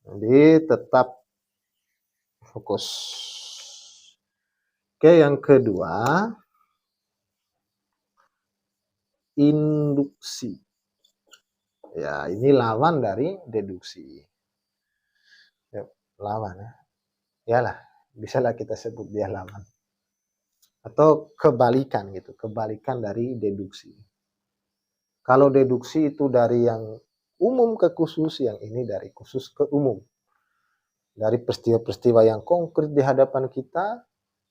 Jadi tetap fokus. Oke, yang kedua, induksi. Ya, ini lawan dari deduksi. Ya, lawan ya. Yalah, bisalah kita sebut dia lawan. Atau kebalikan gitu, kebalikan dari deduksi. Kalau deduksi itu dari yang umum ke khusus, yang ini dari khusus ke umum. Dari peristiwa-peristiwa yang konkret di hadapan kita,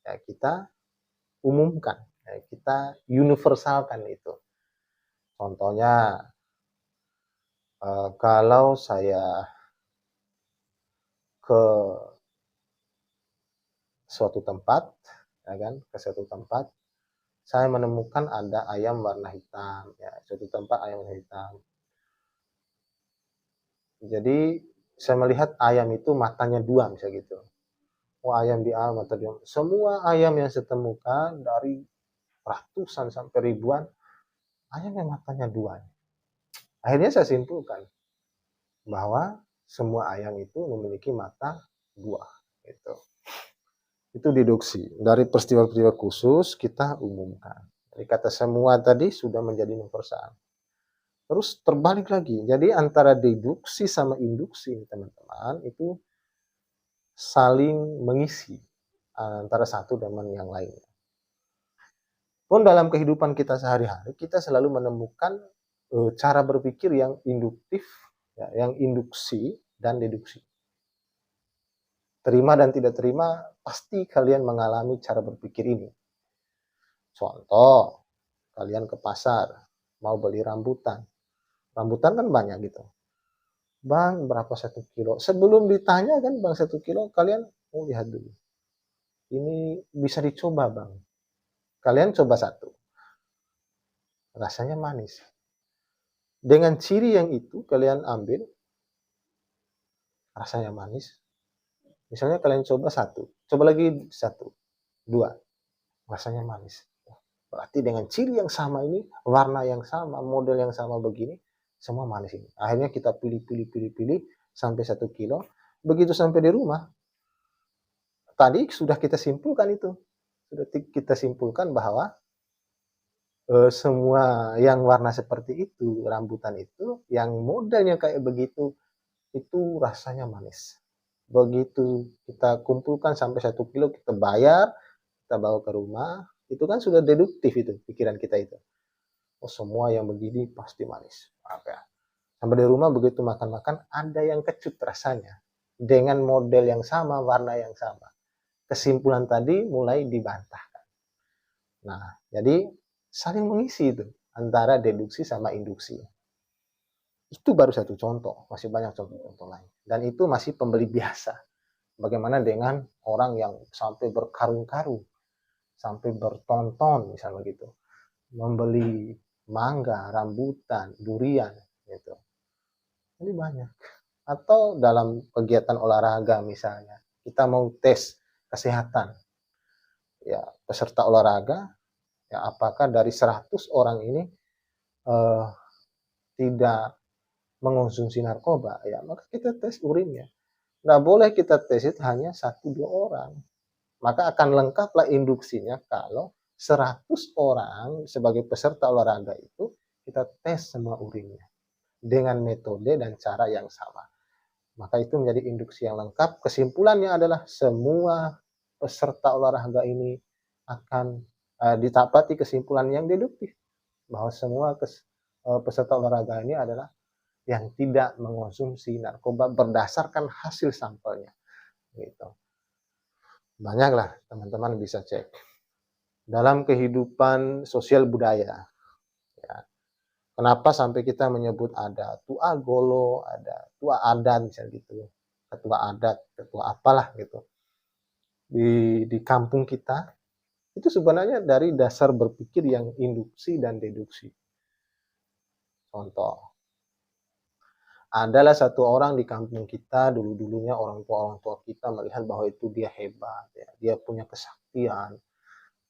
ya kita umumkan, ya kita universalkan itu. Contohnya, kalau saya ke suatu tempat, ya kan, ke suatu tempat, saya menemukan ada ayam warna hitam, ya, suatu tempat ayam warna hitam. Jadi saya melihat ayam itu matanya dua, misalnya gitu. Oh, ayam di A, mata dua. Semua ayam yang saya temukan dari ratusan sampai ribuan, ayam yang matanya dua. Akhirnya saya simpulkan bahwa semua ayam itu memiliki mata dua. Gitu. Itu deduksi. Dari peristiwa-peristiwa khusus kita umumkan. Jadi kata semua tadi sudah menjadi universal. Terus terbalik lagi. Jadi antara deduksi sama induksi, teman-teman, itu saling mengisi antara satu dengan yang lainnya. Pun dalam kehidupan kita sehari-hari, kita selalu menemukan cara berpikir yang induktif, ya, yang induksi dan deduksi. Terima dan tidak terima, pasti kalian mengalami cara berpikir ini. Contoh, kalian ke pasar, mau beli rambutan. Rambutan kan banyak gitu. Bang, berapa 1 kilo? Sebelum ditanya kan, bang 1 kilo, kalian lihat dulu. Ini bisa dicoba, bang. Kalian coba satu. Rasanya manis. Dengan ciri yang itu, kalian ambil, rasanya manis. Misalnya kalian coba satu. Coba lagi satu. Dua. Rasanya manis. Berarti dengan ciri yang sama ini, warna yang sama, model yang sama begini, semua manis ini. Akhirnya kita pilih sampai 1 kilo. Begitu sampai di rumah, tadi sudah kita simpulkan itu. Sudah kita simpulkan bahwa semua yang warna seperti itu, rambutan itu, yang modelnya kayak begitu, itu rasanya manis. Begitu kita kumpulkan sampai 1 kilo, kita bayar, kita bawa ke rumah, itu kan sudah deduktif itu, pikiran kita itu. Oh, semua yang begini pasti manis. Apa? Sampai di rumah begitu makan-makan, ada yang kecut rasanya. Dengan model yang sama, warna yang sama. Kesimpulan tadi mulai dibantahkan. Nah, jadi saling mengisi itu antara deduksi sama induksi. Itu baru satu contoh, masih banyak contoh-contoh lain. Dan itu masih pembeli biasa. Bagaimana dengan orang yang sampai berkarung-karung, sampai bertonton misalnya begitu, membeli mangga, rambutan, durian gitu. Ini banyak. Atau dalam kegiatan olahraga misalnya, kita mau tes kesehatan. Ya, peserta olahraga, ya apakah dari 100 orang ini eh, tidak mengonsumsi narkoba, ya maka kita tes urinnya. Nggak boleh kita tes itu hanya 1-2 orang. Maka akan lengkaplah induksinya kalau 100 orang sebagai peserta olahraga itu kita tes semua urinnya dengan metode dan cara yang sama. Maka itu menjadi induksi yang lengkap. Kesimpulannya adalah semua peserta olahraga ini akan ditapati kesimpulan yang deduktif bahwa semua peserta olahraga ini adalah yang tidak mengonsumsi narkoba berdasarkan hasil sampelnya. Gitu. Banyaklah teman-teman bisa cek. Dalam kehidupan sosial budaya, ya, kenapa sampai kita menyebut ada tua golo, ada tua adat misalnya gitu, ketua adat, ketua apalah gitu. Di kampung kita itu sebenarnya dari dasar berpikir yang induksi dan deduksi. Contoh, adalah satu orang di kampung kita dulu-dulunya orang tua kita melihat bahwa itu dia hebat, ya, dia punya kesaktian,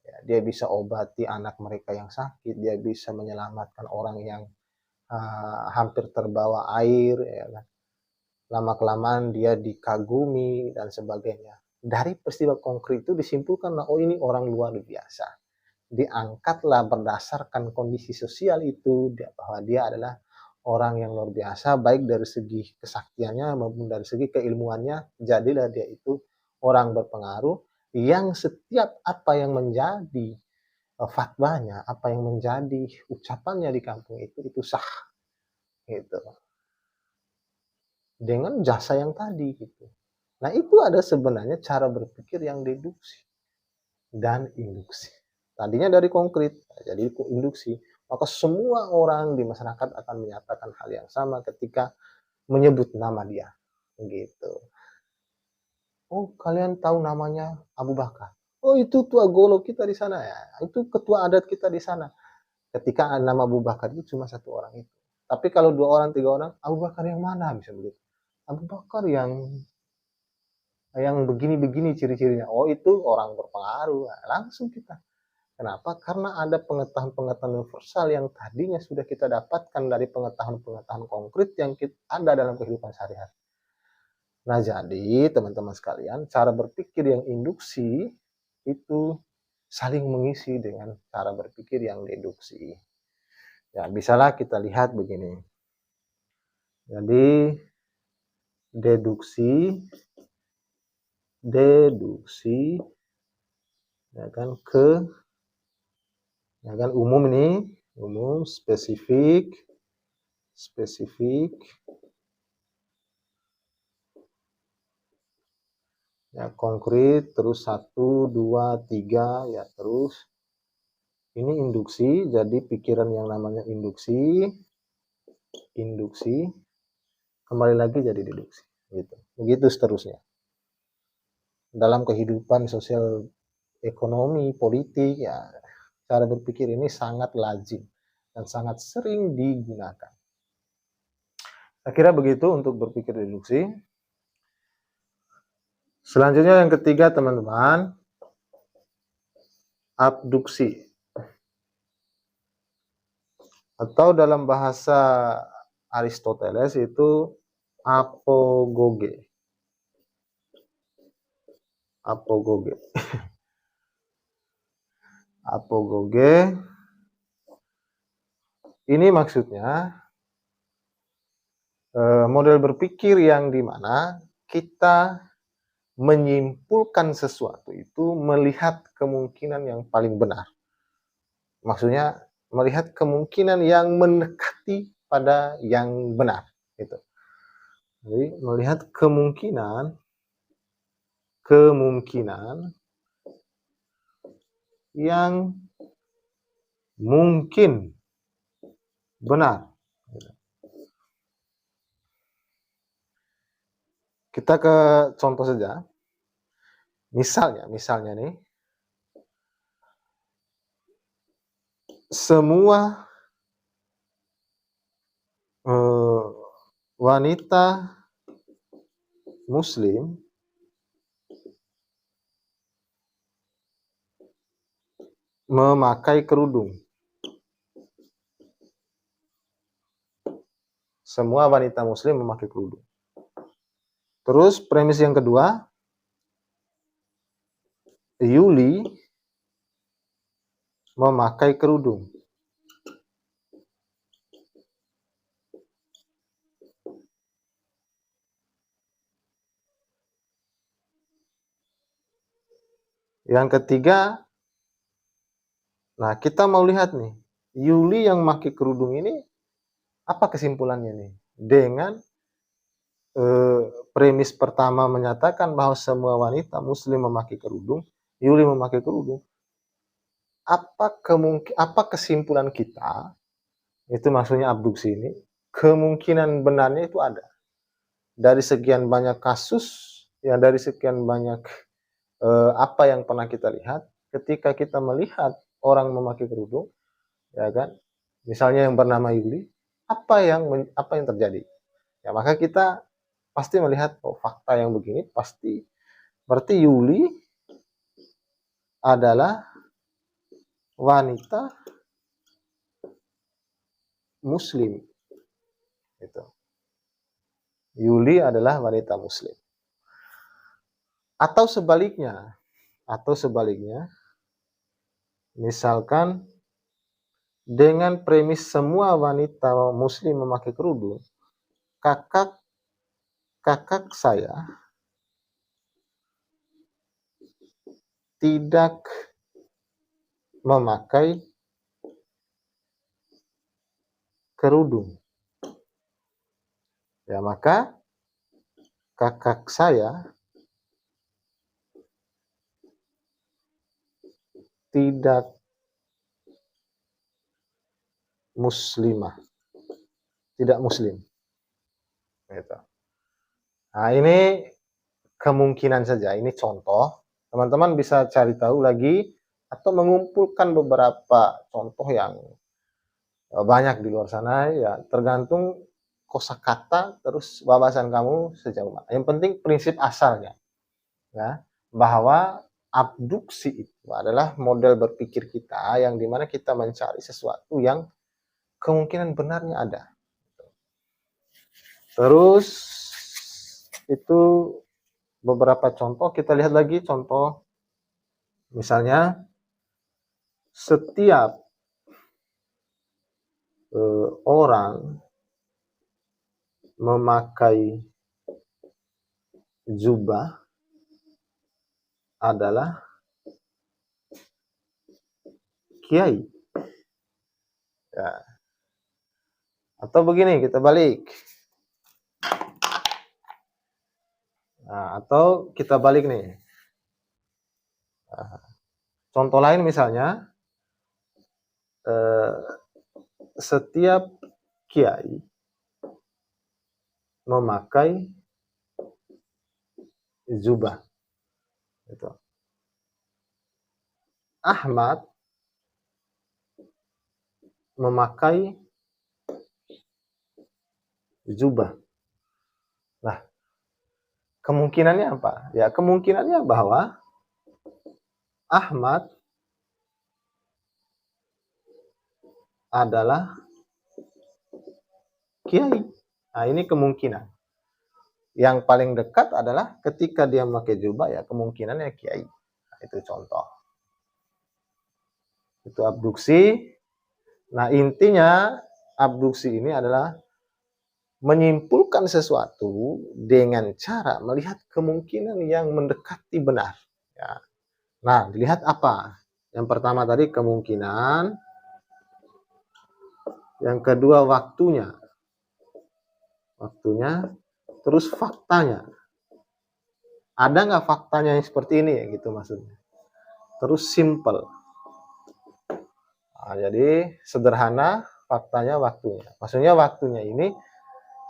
ya, dia bisa obati anak mereka yang sakit, dia bisa menyelamatkan orang yang hampir terbawa air, ya kan. lama-kelamaan dia dikagumi dan sebagainya. Dari peristiwa konkret itu disimpulkan, oh ini orang luar biasa. Diangkatlah berdasarkan kondisi sosial itu, bahwa dia adalah orang yang luar biasa, baik dari segi kesaktiannya maupun dari segi keilmuannya. Jadilah dia itu orang berpengaruh yang setiap apa yang menjadi fatwanya, apa yang menjadi ucapannya di kampung itu sah gitu. Dengan jasa yang tadi gitu. Nah, itu ada sebenarnya cara berpikir yang deduksi dan induksi. Tadinya dari konkret, jadi induksi. Maka semua orang di masyarakat akan menyatakan hal yang sama ketika menyebut nama dia. Gitu. Oh, kalian tahu namanya Abu Bakar? Oh, itu tua golo kita di sana ya. Itu ketua adat kita di sana. Ketika nama Abu Bakar itu cuma satu orang itu. Tapi kalau 2 orang, 3 orang, Abu Bakar yang mana bisa begitu? Abu Bakar yang begini-begini ciri-cirinya. Oh, itu orang berpengaruh. Nah, langsung kita. Kenapa? Karena ada pengetahuan-pengetahuan universal yang tadinya sudah kita dapatkan dari pengetahuan-pengetahuan konkret yang ada dalam kehidupan sehari-hari. Nah, jadi teman-teman sekalian, cara berpikir yang induksi itu saling mengisi dengan cara berpikir yang deduksi. Ya, bisalah kita lihat begini. Jadi, deduksi, ya kan, ya kan, umum ini, umum, spesifik, ya konkret, terus 1, 2, 3, ya terus ini induksi. Jadi pikiran yang namanya induksi kembali lagi jadi deduksi gitu. Begitu seterusnya dalam kehidupan sosial, ekonomi, politik, ya cara berpikir ini sangat lazim dan sangat sering digunakan. Saya kira begitu untuk berpikir deduksi. Selanjutnya yang ketiga teman-teman, abduksi. Atau dalam bahasa Aristoteles itu apogoge. Apogoge. Ini maksudnya model berpikir yang dimana kita menyimpulkan sesuatu itu melihat kemungkinan yang paling benar. Maksudnya melihat kemungkinan yang mendekati pada yang benar gitu. Jadi melihat kemungkinan yang mungkin benar. Kita ke contoh saja. Misalnya nih, semua wanita Muslim memakai kerudung. Semua wanita Muslim memakai kerudung. Terus premis yang kedua, Yuli memakai kerudung. Yang ketiga, nah kita mau lihat nih, Yuli yang memakai kerudung ini apa kesimpulannya nih? Dengan premis pertama menyatakan bahwa semua wanita Muslim memakai kerudung, Yuli memakai kerudung. Apa kesimpulan kita? Itu maksudnya abduksi ini. Kemungkinan benarnya itu ada. Dari sekian banyak kasus, ya dari sekian banyak apa yang pernah kita lihat, ketika kita melihat orang memakai kerudung, ya kan, misalnya yang bernama Yuli, apa yang terjadi? Ya maka kita pasti melihat, oh fakta yang begini pasti berarti Yuli adalah wanita Muslim. Gitu. Yuli adalah wanita muslim. Atau sebaliknya, misalkan dengan premis semua wanita muslim memakai kerudung, kakak saya tidak memakai kerudung. Ya, maka kakak saya tidak muslimah, tidak muslim. Gitu. Nah, ini kemungkinan saja, ini contoh. Teman-teman bisa cari tahu lagi atau mengumpulkan beberapa contoh yang banyak di luar sana, ya tergantung kosakata terus wawasan kamu sejauh mana. Yang penting prinsip asalnya, ya, bahwa abduksi itu adalah model berpikir kita yang dimana kita mencari sesuatu yang kemungkinan benarnya ada. Terus itu beberapa contoh, kita lihat lagi contoh, misalnya setiap orang memakai jubah adalah kiai. Ya. Atau begini, kita balik. Nah, atau kita balik nih. Nah, contoh lain misalnya, setiap kiai memakai jubah. Gitu. Ahmad memakai jubah. Nah, kemungkinannya apa? Ya, kemungkinannya bahwa Ahmad adalah kiai. Nah, ini kemungkinan. Yang paling dekat adalah ketika dia memakai jubah, ya kemungkinannya kiai. Nah, itu contoh. Itu abduksi. Nah, intinya abduksi ini adalah menyimpulkan sesuatu dengan cara melihat kemungkinan yang mendekati benar. Ya. Nah, dilihat apa? Yang pertama tadi kemungkinan, yang kedua waktunya, terus faktanya. Ada nggak faktanya yang seperti ini ya, gitu maksudnya. Terus simple. Nah, jadi sederhana, faktanya, waktunya. Maksudnya waktunya ini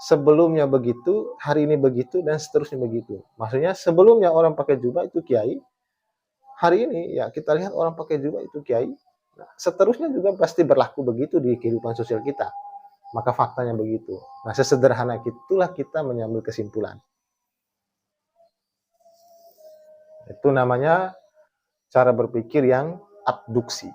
sebelumnya begitu, hari ini begitu, dan seterusnya begitu. Maksudnya sebelumnya orang pakai jubah itu kiai, hari ini ya kita lihat orang pakai jubah itu kiai. Nah, seterusnya juga pasti berlaku begitu di kehidupan sosial kita. Maka faktanya begitu. Nah, sesederhana itulah kita mengambil kesimpulan. Itu namanya cara berpikir yang abduksi.